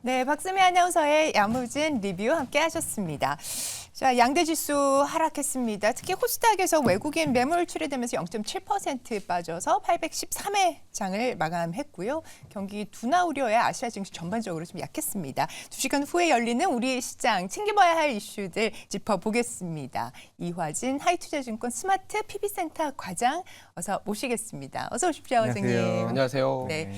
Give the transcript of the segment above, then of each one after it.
네, 박수미 아나운서의 야무진 리뷰 함께 하셨습니다. 자, 양대 지수 하락했습니다. 특히 코스닥에서 외국인 매물 출회되면서 0.7% 빠져서 813회 장을 마감했고요. 경기 둔화 우려에 아시아 증시 전반적으로 좀 약했습니다. 2시간 후에 열리는 우리 시장 챙겨봐야 할 이슈들 짚어보겠습니다. 이화진 하이투자증권 스마트 PB센터 과장 어서 모시겠습니다. 어서 오십시오, 과장님. 안녕하세요. 네.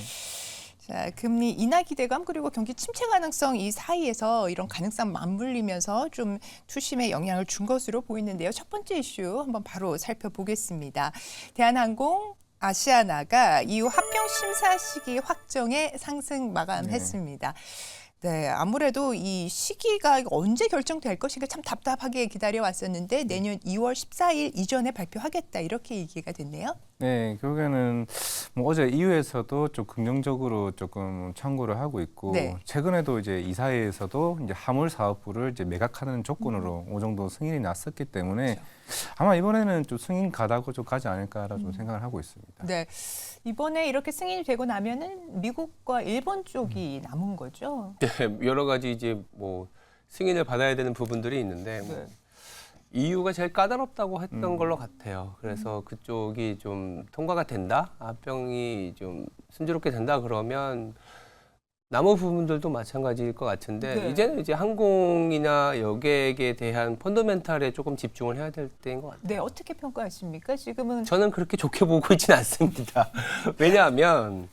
자, 금리 인하 기대감 그리고 경기 침체 가능성 이 사이에서 이런 가능성 맞물리면서 좀 투심에 영향을 준 것으로 보이는데요. 첫 번째 이슈 한번 바로 살펴보겠습니다. 대한항공 아시아나가 이후 합병 심사 시기 확정에 상승 마감했습니다. 네, 아무래도 이 시기가 언제 결정될 것인가 참 답답하게 기다려왔었는데 내년 2월 14일 이전에 발표하겠다 이렇게 얘기가 됐네요. 네, 결국에는 뭐 어제 이후에서도 좀 긍정적으로 조금 참고를 하고 있고 네. 최근에도 이제 이사회에서도 이제 화물 사업부를 이제 매각하는 조건으로 어느 정도 승인이 났었기 때문에 아마 이번에는 좀 승인 가다고 좀 가지 않을까라고 좀 생각을 하고 있습니다. 네, 이번에 이렇게 승인이 되고 나면은 미국과 일본 쪽이 남은 거죠. 네, 여러 가지 이제 뭐 승인을 받아야 되는 부분들이 있는데 네. EU가 제일 까다롭다고 했던 걸로 같아요. 그래서 그쪽이 좀 통과가 된다, 합병이 좀 순조롭게 된다 그러면 남은 부분들도 마찬가지일 것 같은데 네. 이제는 이제 항공이나 여객에 대한 펀더멘탈에 조금 집중을 해야 될 때인 것 같아요. 네, 어떻게 평가하십니까? 지금은 저는 그렇게 좋게 보고 있지는 않습니다. 왜냐하면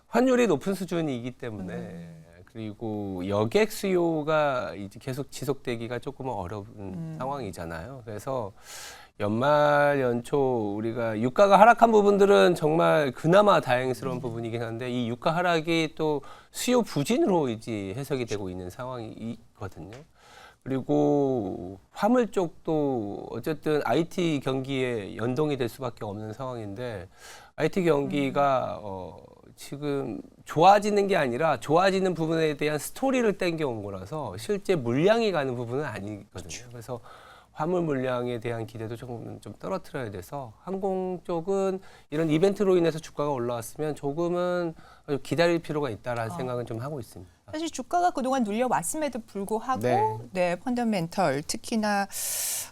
환율이 높은 수준이기 때문에 그리고 여객 수요가 이제 계속 지속되기가 조금 어려운 상황이잖아요. 그래서 연말 연초 우리가 유가가 하락한 부분들은 정말 그나마 다행스러운 부분이긴 한데 이 유가 하락이 또 수요 부진으로 이제 해석이 되고 있는 상황이 있거든요. 그리고 화물 쪽도 어쨌든 IT 경기에 연동이 될 수밖에 없는 상황인데 IT 경기가 지금 좋아지는 게 아니라 좋아지는 부분에 대한 스토리를 땡겨온 거라서 실제 물량이 가는 부분은 아니거든요. 그래서 화물 물량에 대한 기대도 조금 좀 떨어뜨려야 돼서 항공 쪽은 이런 이벤트로 인해서 주가가 올라왔으면 조금은 기다릴 필요가 있다라는 생각은 좀 하고 있습니다. 사실 주가가 그동안 눌려왔음에도 불구하고 네, 펀더멘털 특히나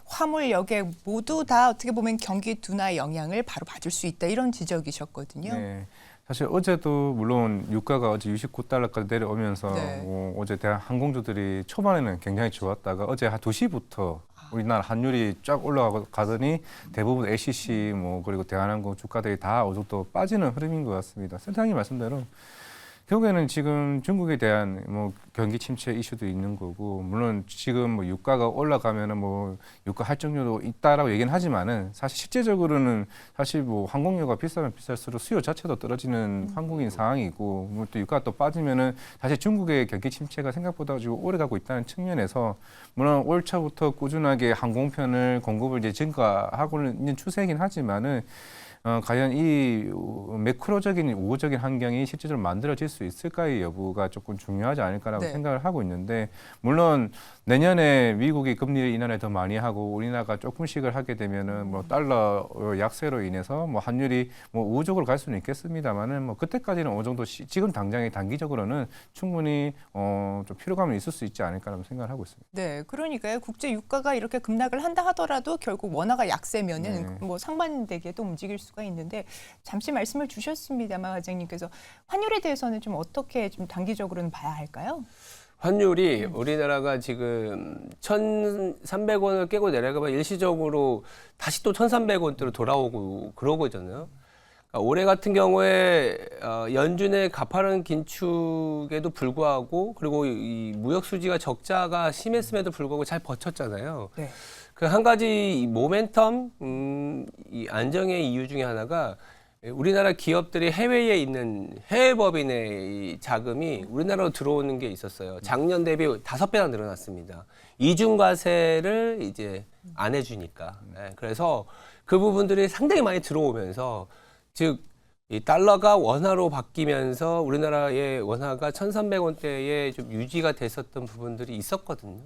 화물 여객 모두 다 어떻게 보면 경기 둔화 영향을 바로 받을 수 있다 이런 지적이셨거든요. 네. 사실 어제도 물론 유가가 어제 69달러까지 내려오면서 네. 어제 대한 항공주들이 초반에는 굉장히 좋았다가 어제 한 2시부터 우리나라 환율이 쫙 올라가더니 대부분 LCC 뭐 그리고 대한항공 주가들이 다 어느 정도 빠지는 흐름인 것 같습니다. 센터장님 말씀대로 결국에는 지금 중국에 대한 뭐 경기 침체 이슈도 있는 거고 물론 지금 뭐 유가가 올라가면은 뭐 유가 할증률도 있다라고 얘기는 하지만은 사실 실제적으로는 사실 뭐 항공료가 비싸면 비쌀수록 수요 자체도 떨어지는 한국인 상황이고 뭐 또 유가가 또 빠지면은 사실 중국의 경기 침체가 생각보다 지금 오래 가고 있다는 측면에서 물론 올 초부터 꾸준하게 항공편을 공급을 이제 증가하고 있는 추세이긴 하지만은 과연 이 매크로적인 우호적인 환경이 실제적으로 만들어질 수 있을까의 여부가 조금 중요하지 않을까라고 네. 생각을 하고 있는데 물론 내년에 미국이 금리 인하를 더 많이 하고 우리나라가 조금씩을 하게 되면은 뭐 달러 약세로 인해서 뭐 환율이 뭐 우호적으로 갈 수는 있겠습니다만은 뭐 그때까지는 어느 정도 지금 당장에 단기적으로는 충분히 좀 피로감이 있을 수 있지 않을까라는 생각을 하고 있습니다. 네, 그러니까요. 국제 유가가 이렇게 급락을 한다 하더라도 결국 원화가 약세면은 뭐 상반되게도 움직일 수가 있는데 잠시 말씀을 주셨습니다만 과장님께서 환율에 대해서는 좀 어떻게 좀 단기적으로는 봐야 할까요? 환율이 우리나라가 지금 1,300원을 깨고 내려가면 일시적으로 다시 또 1,300원대로 돌아오고 그러거든요. 그러니까 올해 같은 경우에 연준의 가파른 긴축에도 불구하고 그리고 이 무역 수지가 적자가 심했음에도 불구하고 잘 버텼잖아요. 네. 그 한 가지 이 모멘텀, 이 안정의 이유 중에 하나가 우리나라 기업들이 해외에 있는 해외 법인의 이 자금이 우리나라로 들어오는 게 있었어요. 작년 대비 5배나 늘어났습니다. 이중과세를 이제 안 해주니까. 네, 그래서 그 부분들이 상당히 많이 들어오면서 즉 이 달러가 원화로 바뀌면서 우리나라의 원화가 1,300원대에 좀 유지가 됐었던 부분들이 있었거든요.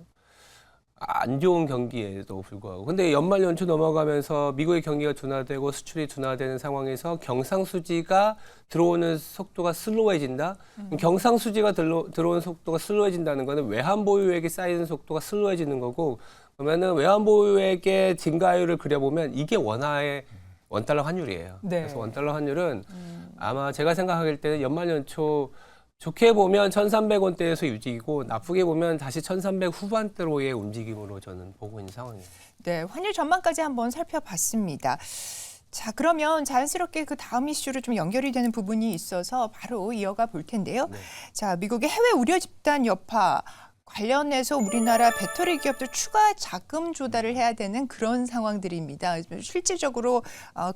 안 좋은 경기에도 불구하고. 근데 연말 연초 넘어가면서 미국의 경기가 둔화되고 수출이 둔화되는 상황에서 경상수지가 들어오는 속도가 슬로워해진다. 경상수지가 들어오는 속도가 슬로워해진다는 거는 외환보유액이 쌓이는 속도가 슬로워해지는 거고, 그러면은 외환보유액의 증가율을 그려보면 이게 원화의 원달러 환율이에요. 네. 그래서 원달러 환율은 아마 제가 생각할 때는 연말 연초 좋게 보면 1,300원대에서 유지이고 나쁘게 보면 다시 1,300 후반대로의 움직임으로 저는 보고 있는 상황이에요. 네, 환율 전망까지 한번 살펴봤습니다. 자, 그러면 자연스럽게 그 다음 이슈로 좀 연결이 되는 부분이 있어서 바로 이어가 볼 텐데요. 네. 자, 미국의 해외 우려 집단 여파 관련해서 우리나라 배터리 기업들 추가 자금 조달을 해야 되는 그런 상황들입니다. 실질적으로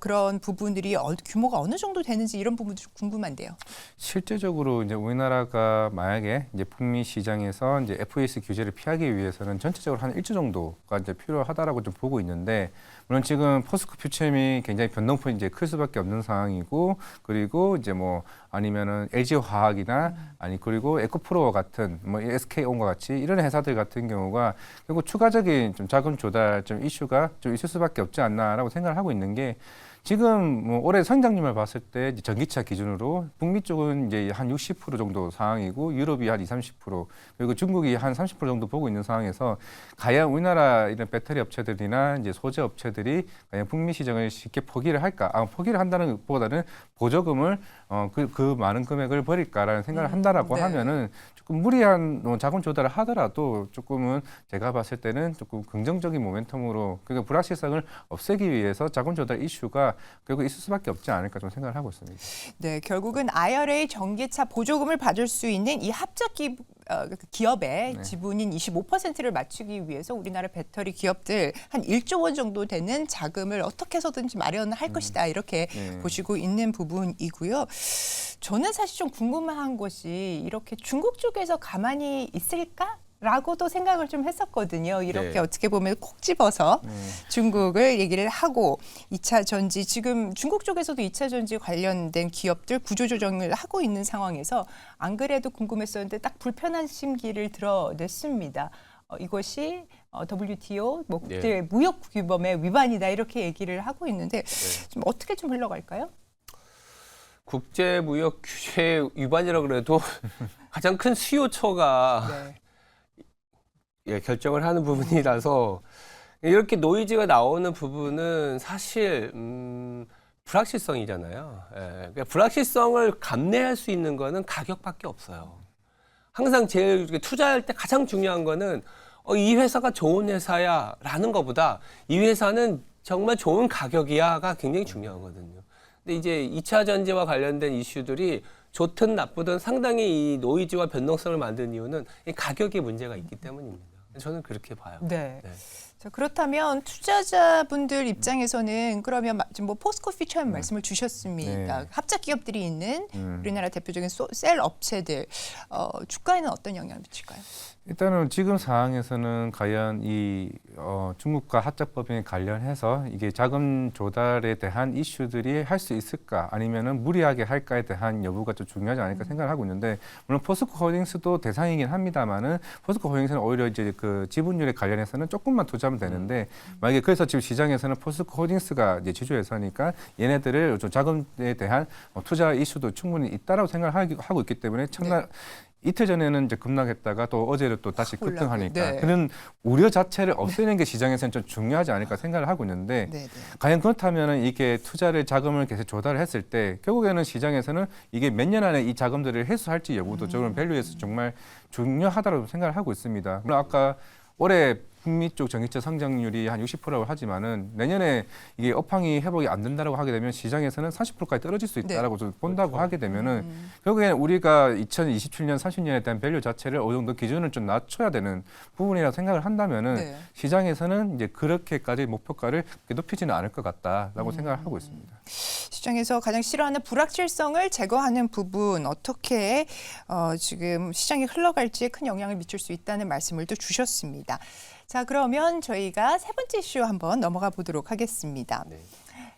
그런 부분들이 규모가 어느 정도 되는지 이런 부분도 궁금한데요. 실제적으로 이제 우리나라가 만약에 이제 북미 시장에서 이제 FES 규제를 피하기 위해서는 전체적으로 한 1조 정도가 이제 필요하다라고 좀 보고 있는데, 물론 지금 포스코 퓨처엠이 굉장히 변동폭이 이제 클 수밖에 없는 상황이고, 그리고 이제 뭐 아니면은 LG 화학이나 아니 그리고 에코프로 같은 뭐 SK온과 같이 이런 회사들 같은 경우가 결국 추가적인 좀 자금 조달 좀 이슈가 좀 있을 수밖에 없지 않나라고 생각을 하고 있는 게, 지금 뭐 올해 성장률을 봤을 때 이제 전기차 기준으로 북미 쪽은 이제 한 60% 정도 상황이고 유럽이 한 20-30% 그리고 중국이 한 30% 정도 보고 있는 상황에서, 과연 우리나라 이런 배터리 업체들이나 이제 소재 업체들이 과연 북미 시장을 쉽게 포기를 할까? 포기를 한다는 것보다는 보조금을 그 많은 금액을 버릴까라는 생각을 한다라고 네. 하면은 조금 무리한 자금 조달을 하더라도 조금은 제가 봤을 때는 조금 긍정적인 모멘텀으로, 그러니까 불확실성을 없애기 위해서 자금 조달 이슈가 결국 있을 수밖에 없지 않을까 좀 생각을 하고 있습니다. 네, 결국은 IRA 전기차 보조금을 받을 수 있는 이 합작 기업의 네. 지분인 25%를 맞추기 위해서 우리나라 배터리 기업들 한 1조 원 정도 되는 자금을 어떻게 해서든지 마련할 것이다, 이렇게 네. 보시고 있는 부분이고요. 저는 사실 좀 궁금한 것이 이렇게 중국 쪽에서 가만히 있을까? 라고도 생각을 좀 했었거든요. 이렇게 네. 어떻게 보면 콕 집어서 중국을 얘기를 하고, 2차 전지, 지금 중국 쪽에서도 2차 전지 관련된 기업들 구조조정을 하고 있는 상황에서 안 그래도 궁금했었는데 딱 불편한 심기를 드러냈습니다. 이것이 WTO 뭐 국제 무역 규범의 위반이다, 이렇게 얘기를 하고 있는데 좀 어떻게 좀 흘러갈까요? 국제무역 규제 위반이라고 그래도 가장 큰 수요처가 네. 결정을 하는 부분이라서 이렇게 노이즈가 나오는 부분은 사실 불확실성이잖아요. 그러니까 불확실성을 감내할 수 있는 거는 가격밖에 없어요. 항상 제일 투자할 때 가장 중요한 거는 이 회사가 좋은 회사야라는 것보다 이 회사는 정말 좋은 가격이야가 굉장히 중요하거든요. 근데 이제 2차 전지와 관련된 이슈들이 좋든 나쁘든 상당히 이 노이즈와 변동성을 만든 이유는 이 가격에 문제가 있기 때문입니다. 저는 그렇게 봐요. 네. 네. 자, 그렇다면 투자자분들 입장에서는 그러면 지금 뭐 포스코 퓨처엠 말씀을 주셨습니다. 네. 합작 기업들이 있는 우리나라 대표적인 셀 업체들 주가에는 어떤 영향을 미칠까요? 일단은 지금 상황에서는 과연 이 중국과 합작법인에 관련해서 이게 자금 조달에 대한 이슈들이 할 수 있을까, 아니면은 무리하게 할까에 대한 여부가 좀 중요하지 않을까 생각을 하고 있는데, 물론 포스코 홀딩스도 대상이긴 합니다만은 포스코 홀딩스는 오히려 이제 그 지분율에 관련해서는 조금만 투자하면 되는데, 만약에 그래서 지금 시장에서는 포스코 홀딩스가 이제 지주회사니까 얘네들을 좀 자금에 대한 투자 이슈도 충분히 있다라고 생각을 하고 있기 때문에 첫날 이틀 전에는 이제 급락했다가 또 어제를 또 다시 급등하니까 네. 그런 우려 자체를 없애는 게 시장에서는 좀 중요하지 않을까 생각을 하고 있는데, 네, 네. 과연 그렇다면 이게 투자를 자금을 계속 조달을 했을 때 결국에는 시장에서는 이게 몇 년 안에 이 자금들을 회수할지 여부도 저는 밸류에서 정말 중요하다고 생각을 하고 있습니다. 물론 아까 올해 북미 쪽 전기차 성장률이 한 60%라고 하지만은 내년에 이게 업황이 회복이 안 된다라고 하게 되면 시장에서는 40%까지 떨어질 수 있다라고 좀 본다고 하게 되면은 결국에는 우리가 2027년, 30년에 대한 밸류 자체를 어느 정도 기준을 좀 낮춰야 되는 부분이라고 생각을 한다면은 네. 시장에서는 이제 그렇게까지 목표가를 높이지는 않을 것 같다라고 생각을 하고 있습니다. 시장에서 가장 싫어하는 불확실성을 제거하는 부분, 어떻게 지금 시장이 흘러갈지에 큰 영향을 미칠 수 있다는 말씀을 또 주셨습니다. 자, 그러면 저희가 세 번째 이슈 한번 넘어가 보도록 하겠습니다. 네.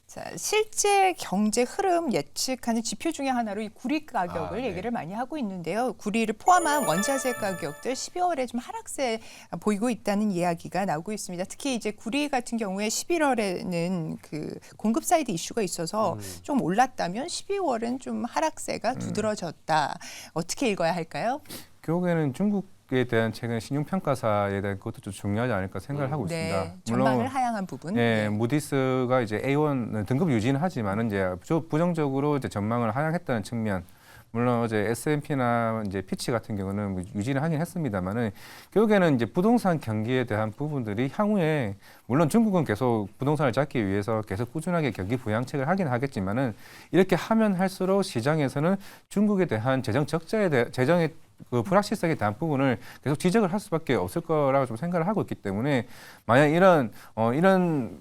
자, 실제 경제 흐름 예측하는 지표 중에 하나로 이 구리 가격을 네. 얘기를 많이 하고 있는데요. 구리를 포함한 원자재 가격들 12월에 좀 하락세 보이고 있다는 이야기가 나오고 있습니다. 특히 이제 구리 같은 경우에 11월에는 그 공급 사이드 이슈가 있어서 좀 올랐다면 12월은 좀 하락세가 두드러졌다. 어떻게 읽어야 할까요? 결국에는 중국에 대한 최근 신용평가사에 대한 것도 좀 중요하지 않을까 생각을 하고 있습니다. 네, 전망을 하향한 부분. 예, 무디스가 이제 A1 등급 유지는 하지만은 이제 부정적으로 이제 전망을 하향했다는 측면. 물론 어제 S&P나 이제 피치 같은 경우는 뭐 유지를 하긴 했습니다만은 결국에는 이제 부동산 경기에 대한 부분들이 향후에 물론 중국은 계속 부동산을 잡기 위해서 계속 꾸준하게 경기 부양책을 하긴 하겠지만은 이렇게 하면 할수록 시장에서는 중국에 대한 재정 적자에 대한 재정의 그 불확실성에 대한 부분을 계속 지적을 할 수밖에 없을 거라고 좀 생각을 하고 있기 때문에 만약 이런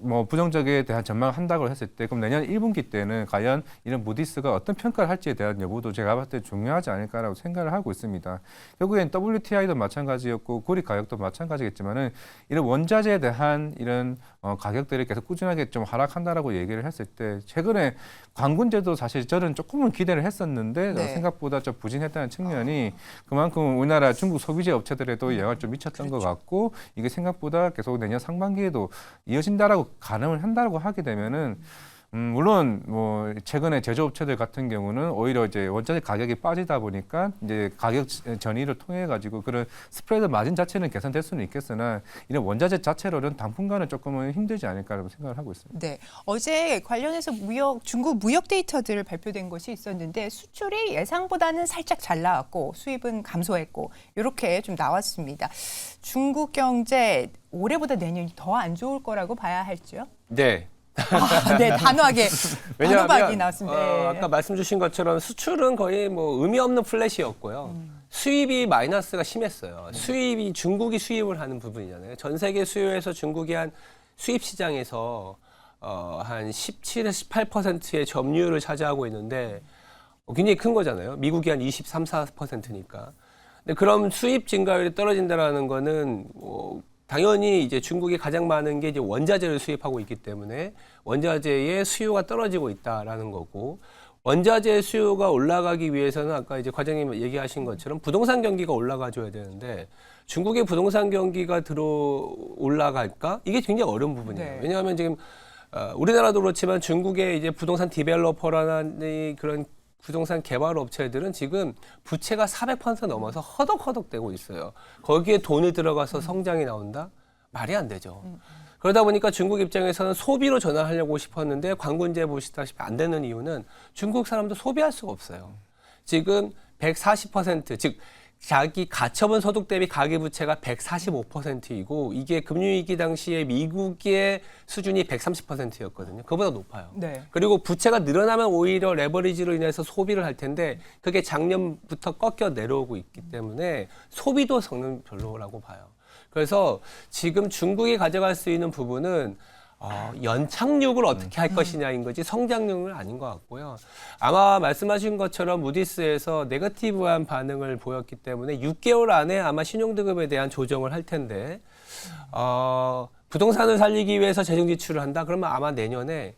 뭐 부정적에 대한 전망을 한다고 했을 때 그럼 내년 1분기 때는 과연 이런 무디스가 어떤 평가를 할지에 대한 여부도 제가 봤을 때 중요하지 않을까라고 생각을 하고 있습니다. 결국엔 WTI도 마찬가지였고 구리 가격도 마찬가지겠지만은 이런 원자재에 대한 이런 가격들이 계속 꾸준하게 좀 하락한다라고 얘기를 했을 때 최근에 광군제도 사실 저는 조금은 기대를 했었는데 네. 생각보다 좀 부진했다는 측면이 그만큼 우리나라 중국 소비재 업체들에도 영향을 좀 미쳤던 것 같고 이게 생각보다 계속 내년 상반기에도 이어진다라고 가늠을 한다고 하게 되면은 물론 뭐 최근에 제조업체들 같은 경우는 오히려 이제 원자재 가격이 빠지다 보니까 이제 가격 전이를 통해 가지고 그런 스프레드 마진 자체는 개선될 수는 있겠으나 이런 원자재 자체로는 당분간은 조금은 힘들지 않을까라고 생각을 하고 있습니다. 네, 어제 관련해서 중국 무역 데이터들 발표된 것이 있었는데 수출이 예상보다는 살짝 잘 나왔고 수입은 감소했고 이렇게 좀 나왔습니다. 중국 경제 올해보다 내년이 더 안 좋을 거라고 봐야 할지요? 네. 네, 단호하게 단호박이 나왔습니다. 네. 아까 말씀 주신 것처럼 수출은 거의 뭐 의미 없는 플랫이었고요. 수입이 마이너스가 심했어요. 수입이 중국이 수입을 하는 부분이잖아요. 전 세계 수요에서 중국이 한 수입 시장에서 한 17에서 18%의 점유율을 차지하고 있는데 굉장히 큰 거잖아요. 미국이 한 23, 4%니까. 근데 그럼 수입 증가율이 떨어진다라는 거는 당연히 이제 중국이 가장 많은 게 이제 원자재를 수입하고 있기 때문에 원자재의 수요가 떨어지고 있다라는 거고 원자재 수요가 올라가기 위해서는 아까 이제 과장님 얘기하신 것처럼 부동산 경기가 올라가줘야 되는데 중국의 부동산 경기가 올라갈까? 이게 굉장히 어려운 부분이에요. 네. 왜냐하면 지금 우리나라도 그렇지만 중국의 이제 부동산 디벨로퍼라는 그런 부동산 개발 업체들은 지금 부채가 400% 넘어서 허덕허덕대고 있어요. 거기에 돈이 들어가서 성장이 나온다? 말이 안 되죠. 그러다 보니까 중국 입장에서는 소비로 전환하려고 싶었는데 광군제 보시다시피 안 되는 이유는 중국 사람도 소비할 수가 없어요. 지금 140%, 즉 자기 가처분 소득 대비 가계부채가 145%이고 이게 금융위기 당시에 미국의 수준이 130%였거든요. 그보다 높아요. 네. 그리고 부채가 늘어나면 오히려 레버리지로 인해서 소비를 할 텐데 그게 작년부터 꺾여 내려오고 있기 때문에 소비도 성능 별로라고 봐요. 그래서 지금 중국이 가져갈 수 있는 부분은 연착륙을 어떻게 할 것이냐인 거지 성장률은 아닌 것 같고요. 아마 말씀하신 것처럼 무디스에서 네거티브한 반응을 보였기 때문에 6개월 안에 아마 신용등급에 대한 조정을 할 텐데 부동산을 살리기 위해서 재정 지출을 한다? 그러면 아마 내년에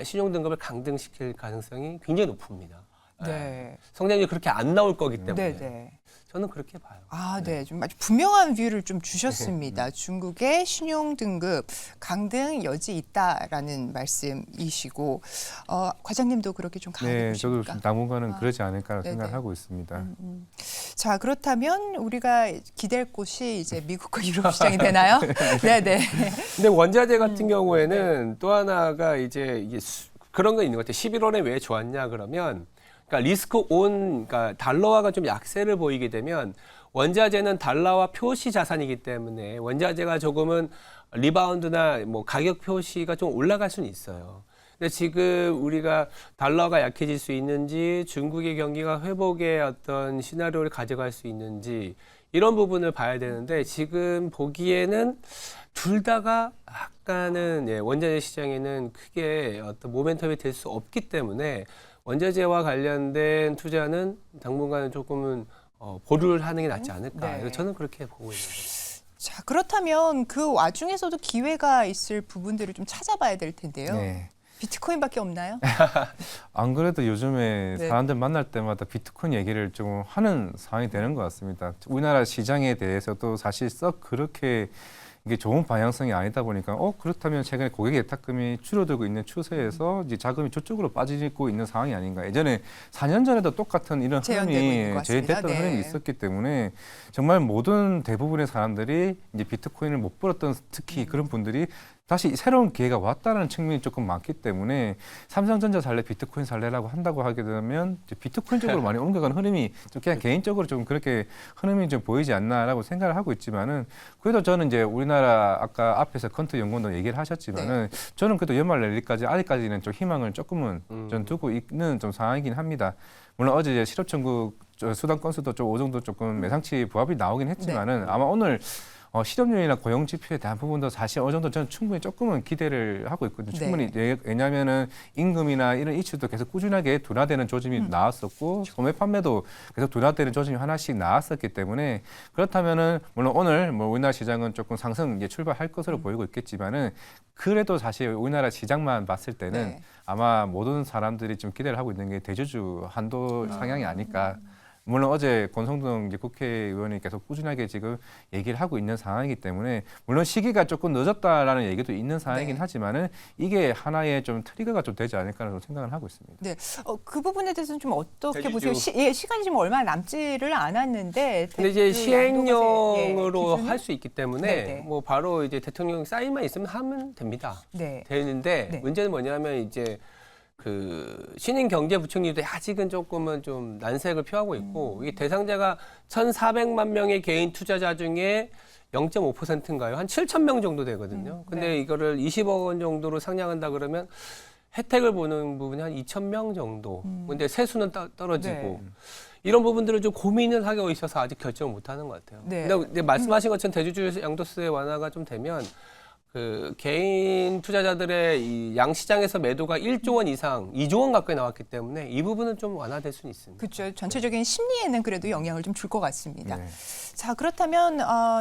신용등급을 강등시킬 가능성이 굉장히 높습니다. 네. 성장률이 그렇게 안 나올 거기 때문에 네. 저는 그렇게 봐요. 네. 좀 아주 분명한 뷰를 좀 주셨습니다. 중국의 신용 등급 강등 여지 있다라는 말씀이시고 과장님도 그렇게 좀 강하게 네, 저도 보십니까? 당분간은 그러지 않을까라고 네네. 생각을 하고 있습니다. 자, 그렇다면 우리가 기댈 곳이 이제 미국과 유럽 시장이 되나요? 네. 근데 원자재 같은 경우에는 또 하나가 이제 이게 그런 거 있는 것 같아요. 11월에 왜 좋았냐 그러면 그러니까 리스크 온, 그러니까 달러화가 좀 약세를 보이게 되면 원자재는 달러화 표시 자산이기 때문에 원자재가 조금은 리바운드나 뭐 가격 표시가 좀 올라갈 수는 있어요. 근데 지금 우리가 달러가 약해질 수 있는지 중국의 경기가 회복의 어떤 시나리오를 가져갈 수 있는지 이런 부분을 봐야 되는데 지금 보기에는 둘 다가 약간은 원자재 시장에는 크게 어떤 모멘텀이 될 수 없기 때문에 원자재와 관련된 투자는 당분간은 조금은 보류를 하는 게 낫지 않을까. 네. 저는 그렇게 보고 있는 거죠. 자, 그렇다면 그 와중에서도 기회가 있을 부분들을 좀 찾아봐야 될 텐데요. 네. 비트코인밖에 없나요? 안 그래도 요즘에 네. 사람들 만날 때마다 비트코인 얘기를 좀 하는 상황이 되는 것 같습니다. 우리나라 시장에 대해서도 사실 썩 그렇게 이게 좋은 방향성이 아니다 보니까 그렇다면 최근에 고객 예탁금이 줄어들고 있는 추세에서 이제 자금이 저쪽으로 빠지고 있는 상황이 아닌가. 예전에 4년 전에도 똑같은 이런 재현되고 있는 것 흐름이 같습니다. 재현됐던 네. 흐름이 있었기 때문에 정말 모든 대부분의 사람들이 이제 비트코인을 못 벌었던 특히 그런 분들이 다시 새로운 기회가 왔다는 측면이 조금 많기 때문에 삼성전자 살래, 비트코인 살래라고 한다고 하게 되면 이제 비트코인 쪽으로 많이 옮겨가는 흐름이 좀 그냥 개인적으로 좀 그렇게 흐름이 좀 보이지 않나라고 생각을 하고 있지만은 그래도 저는 이제 우리나라 아까 앞에서 컨트 연구원도 얘기를 하셨지만은 저는 그래도 연말 랠리까지 아직까지는 좀 희망을 조금은 좀 두고 있는 좀 상황이긴 합니다. 물론 어제 이제 실업 청구 수당 건수도 좀 어느 정도 조금 매상치 부합이 나오긴 했지만은 아마 오늘 실업률이나 고용 지표에 대한 부분도 사실 어느 정도 저는 충분히 조금은 기대를 하고 있거든요. 충분히 왜냐하면은 임금이나 이런 이슈도 계속 꾸준하게 둔화되는 조짐이 나왔었고 소매 판매도 계속 둔화되는 조짐이 하나씩 나왔었기 때문에 그렇다면은 물론 오늘 뭐 우리나라 시장은 조금 상승 이제 출발할 것으로 보이고 있겠지만은 그래도 사실 우리나라 시장만 봤을 때는 아마 모든 사람들이 좀 기대를 하고 있는 게 대주주 한도 상향이 아닐까. 물론 어제 권성동 이제 국회의원이 계속 꾸준하게 지금 얘기를 하고 있는 상황이기 때문에 물론 시기가 조금 늦었다라는 얘기도 있는 상황이긴 하지만은 이게 하나의 좀 트리거가 좀 되지 않을까라는 생각을 하고 있습니다. 네, 그 부분에 대해서는 좀 어떻게 대주주. 보세요? 시간이 지금 얼마 남지를 않았는데. 근데 이제 시행령으로 기준은? 할 수 있기 때문에 네네. 뭐 바로 이제 대통령 사인만 있으면 하면 됩니다. 네. 되는데 네. 문제는 뭐냐면 이제 그 신인 경제부총리도 아직은 조금은 좀 난색을 표하고 있고 이게 대상자가 1,400만 명의 개인 투자자 중에 0.5%인가요? 한 7천 명 정도 되거든요. 근데 이거를 20억 원 정도로 상향한다 그러면 혜택을 보는 부분이 한 2천 명 정도. 근데 세수는 떨어지고. 이런 부분들을 좀 고민을 하고 있어서 아직 결정을 못 하는 것 같아요. 네. 근데 말씀하신 것처럼 대주주 양도세 완화가 좀 되면 그 개인 투자자들의 이 양시장에서 매도가 1조 원 이상, 2조 원 가까이 나왔기 때문에 이 부분은 좀 완화될 수는 있습니다. 그렇죠. 전체적인 심리에는 그래도 영향을 좀 줄 것 같습니다. 네. 자, 그렇다면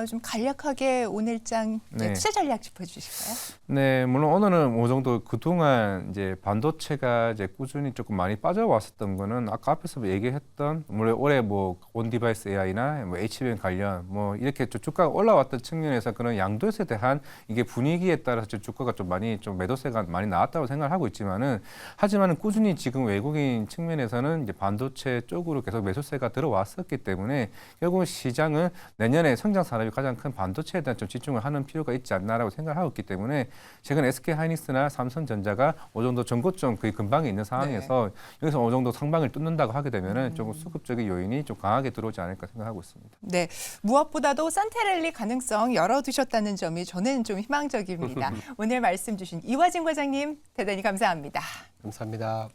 좀 간략하게 오늘장 네. 투자 전략 짚어주실까요? 네, 물론 오늘은 어느 정도 그동안 이제 반도체가 이제 꾸준히 조금 많이 빠져왔었던 거는 아까 앞에서 얘기했던 물론 올해 뭐 온디바이스 AI나 뭐 HBM 관련 뭐 이렇게 주가가 올라왔던 측면에서 그런 양도세에 대한 이게 분위기에 따라서 주가가 좀 많이 좀 매도세가 많이 나왔다고 생각을 하고 있지만은 하지만은 꾸준히 지금 외국인 측면에서는 이제 반도체 쪽으로 계속 매수세가 들어왔었기 때문에 결국 시장은 내년에 성장 산업이 가장 큰 반도체에 대한 좀 집중을 하는 필요가 있지 않나라고 생각을 하고 있기 때문에 최근 SK 하이닉스나 삼성전자가 어느 정도 전고점 거의 근방에 있는 상황에서 여기서 어느 정도 상방을 뚫는다고 하게 되면은 조금 수급적인 요인이 좀 강하게 들어오지 않을까 생각하고 있습니다. 네, 무엇보다도 산테랠리 가능성 열어두셨다는 점이 저는 좀 희망적입니다. 오늘 말씀 주신 이화진 과장님 대단히 감사합니다. 감사합니다.